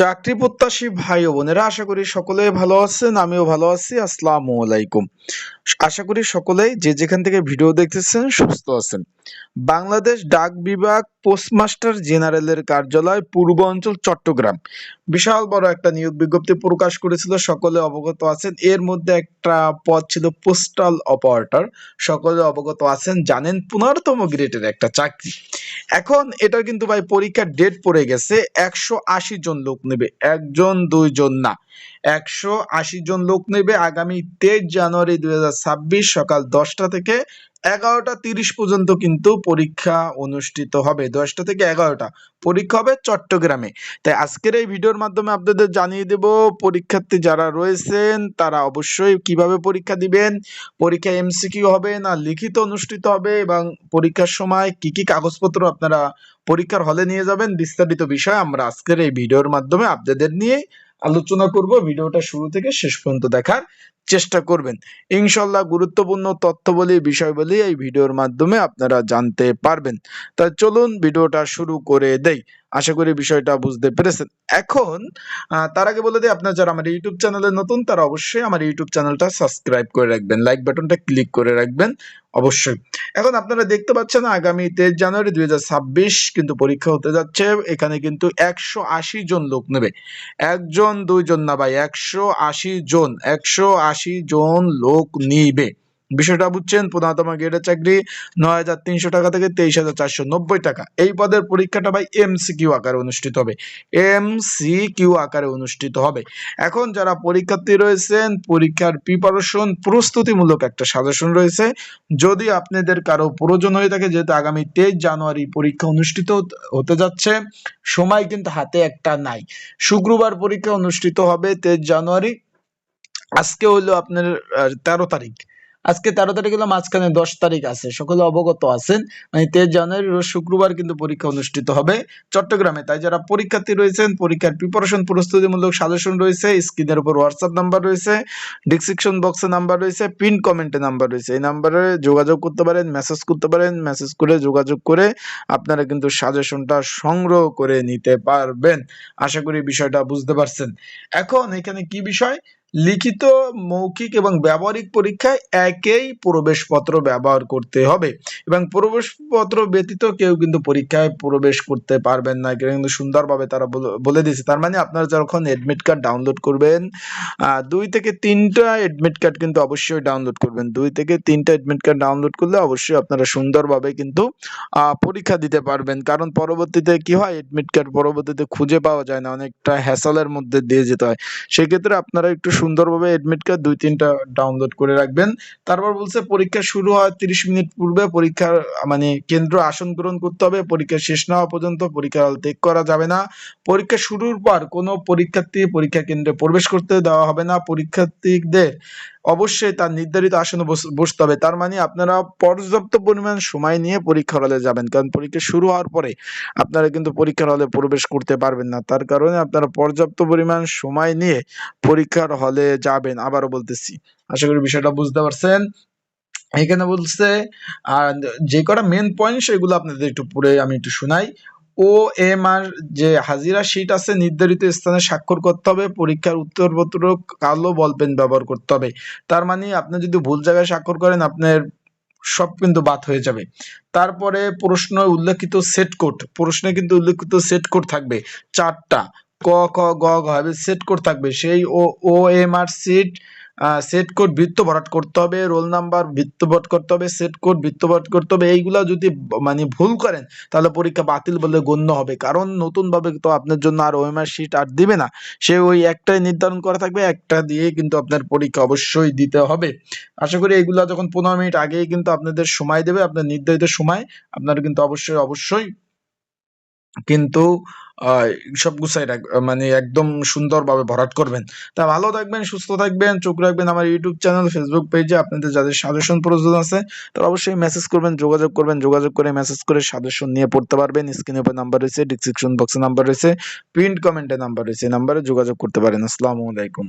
চাকরি প্রত্যাশী ভাই ও বোনেরা, আশা করি সকলেই ভালো আছেন। আমিও ভালো আছি। আসসালামু আলাইকুম। আশা করি সকলেই যে যেখান থেকে ভিডিও দেখতেছেন সুস্থ আছেন। বাংলাদেশ ডাক বিভাগ পোস্টমাস্টার জেনারেলের কার্যালয় পূর্ব অঞ্চল চট্টগ্রাম বিশাল বড় একটা নিয়োগ বিজ্ঞপ্তি প্রকাশ করেছিল, সকলে অবগত আছেন। এর মধ্যে একটা পদ ছিল পোস্টাল অপারেটর, সকলে অবগত আছেন, জানেন 15তম গ্রেডের একটা চাকরি। এখন এটা কিন্তু ভাই পরীক্ষার ডেট পড়ে গেছে। 180 জন লোক নেবে, একজন দুইজন না, 180 জন লোক নেবে। আগামী 23 জানুয়ারি 2026 সকাল 10টা থেকে 11টা 30 পর্যন্ত কিন্তু পরীক্ষা অনুষ্ঠিত হবে। 10টা থেকে 11টা পরীক্ষা হবে চট্টগ্রামে। তাই আজকের এই ভিডিওর মাধ্যমে আপনাদের জানিয়ে দেব পরীক্ষার্থী যারা রয়েছেন তারা অবশ্যই কিভাবে পরীক্ষা দিবেন, পরীক্ষা এমসিকিউ হবে না লিখিত অনুষ্ঠিত হবে, এবং পরীক্ষার সময় কি কি কাগজপত্র আপনারা পরীক্ষার হলে নিয়ে যাবেন, বিস্তারিত বিষয় আমরা আজকের এই ভিডিওর মাধ্যমে আপনাদের নিয়ে আলোচনা করব। ভিডিওটা শুরু থেকে শেষ পর্যন্ত দেখার চেষ্টা করবেন। ইনশাল্লাহ গুরুত্বপূর্ণ তথ্যবলী বিষয়বলী এই ভিডিওর মাধ্যমে আপনারা জানতে পারবেন। তাই চলুন ভিডিওটা শুরু করে দেই। আশা করি বিষয়টা বুঝতে পেরেছেন। এখন তার আগে বলে দিই, আপনারা যারা আমার ইউটিউব চ্যানেলে নতুন তারা অবশ্যই আমার ইউটিউব চ্যানেলটা সাবস্ক্রাইব করে রাখবেন, লাইক বাটনটা ক্লিক করে রাখবেন অবশ্যই। এখন আপনারা দেখতে পাচ্ছেন আগামী 23 জানুয়ারি 2026 কিন্তু পরীক্ষা হতে যাচ্ছে। এখানে কিন্তু 180 জন লোক নেবে, একজন দুইজন না ভাই, 180 জন লোক নিবে। বিষয়টা বুঝছেন? 15তম গ্রেডের চাকরি, 9,300 টাকা থেকে 23,490 টাকা। এই পদের পরীক্ষাটা ভাই এমসিকিউ আকারে অনুষ্ঠিত হবে, এমসিকিউ আকারে অনুষ্ঠিত হবে। এখন যারা পরীক্ষার্থী রয়েছেন, পরীক্ষার প্রিপারেশন প্রস্তুতিমূলক একটা সাজেশন রয়েছে, যদি আপনাদের কারো প্রয়োজন হয়ে থাকে, যেহেতু আগামী 23 জানুয়ারি পরীক্ষা অনুষ্ঠিত হতে যাচ্ছে, সময় কিন্তু হাতে একটা নাই। শুক্রবার পরীক্ষা অনুষ্ঠিত হবে 23 জানুয়ারি। আজকে হলো আপনার 13 তারিখ। আজকে 13 তারিখ হলো, মাঝখানে 10 তারিখ আছে, সকলে অবগত আছেন। মানে 23 জানুয়ারি রোজ শুক্রবার কিন্তু পরীক্ষা অনুষ্ঠিত হবে চট্টগ্রামে। তাই যারা পরীক্ষার্থী রয়েছেন, পরীক্ষার প্রিপারেশন প্রস্তুতিমূলক সাজেশন রয়েছে, স্ক্রিনের উপর হোয়াটসঅ্যাপ নাম্বার রয়েছে, ডেসক্রিপশন বক্সে নাম্বার রয়েছে, পিন কমেন্টে নাম্বার রয়েছে। এই নাম্বারে যোগাযোগ করতে পারেন, মেসেজ করতে পারেন, মেসেজ করে যোগাযোগ করে আপনারা কিন্তু সাজেশনটা সংগ্রহ করে নিতে পারবেন। আশা করি বিষয়টা বুঝতে পারছেন। এখন এখানে কি বিষয়, লিখিত, মৌখিক এবং ব্যবহারিক পরীক্ষায় একই প্রবেশপত্র ব্যবহার করতে হবে, এবং প্রবেশপত্র ব্যতীত কেউ কিন্তু পরীক্ষায় প্রবেশ করতে পারবেন না। কিন্তু সুন্দরভাবে তারা বলে দিয়েছে। তার মানে আপনারা যখন এডমিট কার্ড ডাউনলোড করবেন, 2 থেকে 3টা এডমিট কার্ড কিন্তু অবশ্যই ডাউনলোড করবেন। 2 থেকে 3টা এডমিট কার্ড ডাউনলোড করলে অবশ্যই আপনারা সুন্দরভাবে কিন্তু পরীক্ষা দিতে পারবেন। কারণ পরবর্তীতে কি হয়, এডমিট কার্ড পরবর্তীতে খুঁজে পাওয়া যায় না, অনেকটা হ্যাসেলের মধ্যে দিয়ে যেতে হয়। সেক্ষেত্রে আপনারা একটু সুন্দরভাবে এডমিট কার্ড 2-3টা ডাউনলোড করে রাখবেন। তারপর বলছে পরীক্ষা শুরু হওয়ার 30 মিনিট পূর্বে পরীক্ষার মানে কেন্দ্র আসন গ্রহণ করতে হবে। পরীক্ষা শেষ না হওয়া পর্যন্ত পরীক্ষা হল ত্যাগ করা যাবে না। পরীক্ষা শুরুর পর কোনো পরীক্ষার্থী পরীক্ষা কেন্দ্রে প্রবেশ করতে দেওয়া হবে না। পরীক্ষার্থীদের অবশ্যই তার নির্ধারিত আসনে বসতে হবে। তার মানে আপনারা পর্যাপ্ত পরিমাণ সময় নিয়ে পরীক্ষার হলে যাবেন, কারণ পরীক্ষা শুরু হওয়ার পরে আপনারা কিন্তু পরীক্ষার হলে প্রবেশ করতে পারবেন না। তার কারণে আপনারা পর্যাপ্ত পরিমাণ সময় নিয়ে পরীক্ষার হলে যাবেন। আবারও বলতেছি, আশা করি বিষয়টা বুঝতে পারছেন। এখানে বলছে আর যে কটা মেন পয়েন্ট সেগুলো আপনাদের একটু পড়ে আমি একটু শোনাই। OMR যে হাজিরা শীট আছে, নির্ধারিত স্থানে স্বাক্ষর করতে হবে। পরীক্ষার উত্তরপত্র কালো বলপেন ব্যবহার করতে হবে। তার মানে আপনি যদি ভুল জায়গায় স্বাক্ষর করেন, আপনার সব কিন্তু বাদ হয়ে যাবে। তারপরে প্রশ্ন উল্লেখিত সেট কোড, প্রশ্নে কিন্তু উল্লেখিত সেট কোড থাকবে 4টা, ক খ গ ঘ হবে সেট কোড থাকবে। সেই OMR সেট কোড বৃত্ত ভরাট করতে হবে, রোল নাম্বার বৃত্ত ভরাট করতে হবে, সেট কোড বৃত্ত ভরাট করতে হবে। এইগুলা যদি মানে ভুল করেন তাহলে পরীক্ষা বাতিল বলে গণ্য হবে। কারণ নতুন ভাবে তো আপনার জন্য আর OMR শিট আর দিবে না, সে ওই একটাই নির্ধারণ করা থাকবে, একটা দিয়ে কিন্তু আপনার পরীক্ষা অবশ্যই দিতে হবে। আশা করি এইগুলা যখন 15 মিনিট আগেই কিন্তু আপনাদের সময় দেবে, আপনার নির্ধারিত সময়, আপনারা কিন্তু অবশ্যই কিন্তু সব গুছাই মানে একদম সুন্দরভাবে ভরাট করবেন। তা ভালো থাকবেন, সুস্থ থাকবেন, চোখ রাখবেন আমার ইউটিউব চ্যানেল, ফেসবুক পেজে। আপনাদের যাদের সাজেশন প্রয়োজন আছে তারা অবশ্যই মেসেজ করবেন, যোগাযোগ করবেন, যোগাযোগ করে মেসেজ করে সাজেশন নিয়ে পড়তে পারবেন। স্ক্রিনে উপর নাম্বার রয়েছে, ডেসক্রিপশন বক্সে নাম্বার রয়েছে, পিন কমেন্টে নাম্বার রয়েছে, এই নাম্বারে যোগাযোগ করতে পারেন। আসসালামু আলাইকুম।